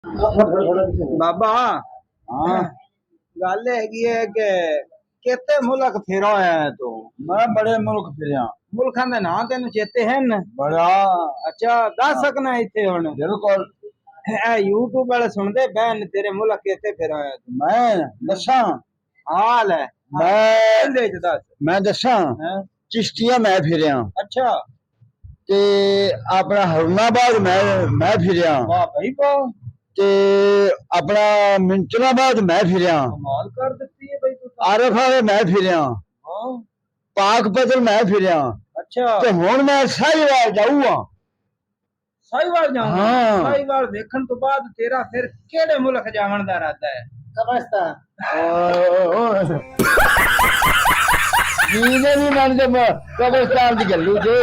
बाबा हाँ गल हैगी है कि केते मुल्क फिरा है तू मैं बड़े मुल्क फिरया मुल्खां दे नाम तेन चेते हैं बड़ा अच्छा दस सकना इत्थे हुण बिल्कुल यूट्यूब वाले सुनदे बैन तेरे मुल्क केते फिरा है तू मैं दसा हाल है मैं दे दस मैं दसा हैं? चिश्तिया मैं फिरया अच्छा ते अपना हरुणाबाद मैं फिरया वाह भाई वाह ते अपना मिंचराबाद मैं फिरया कमाल कर देती है भाई तू तो। आरफा मैं फिरया हाँ पाक पदर मैं फिरया अच्छा ते हुण मैं साहिवाल जाऊंगा साहिवाल जाऊंगा हाँ। साहिवाल देखने तो बाद तेरा फिर केड़े मुल्क जावन दा इरादा है कब्रिस्तान जी ने भी मन कब्रिस्तान की गलू थे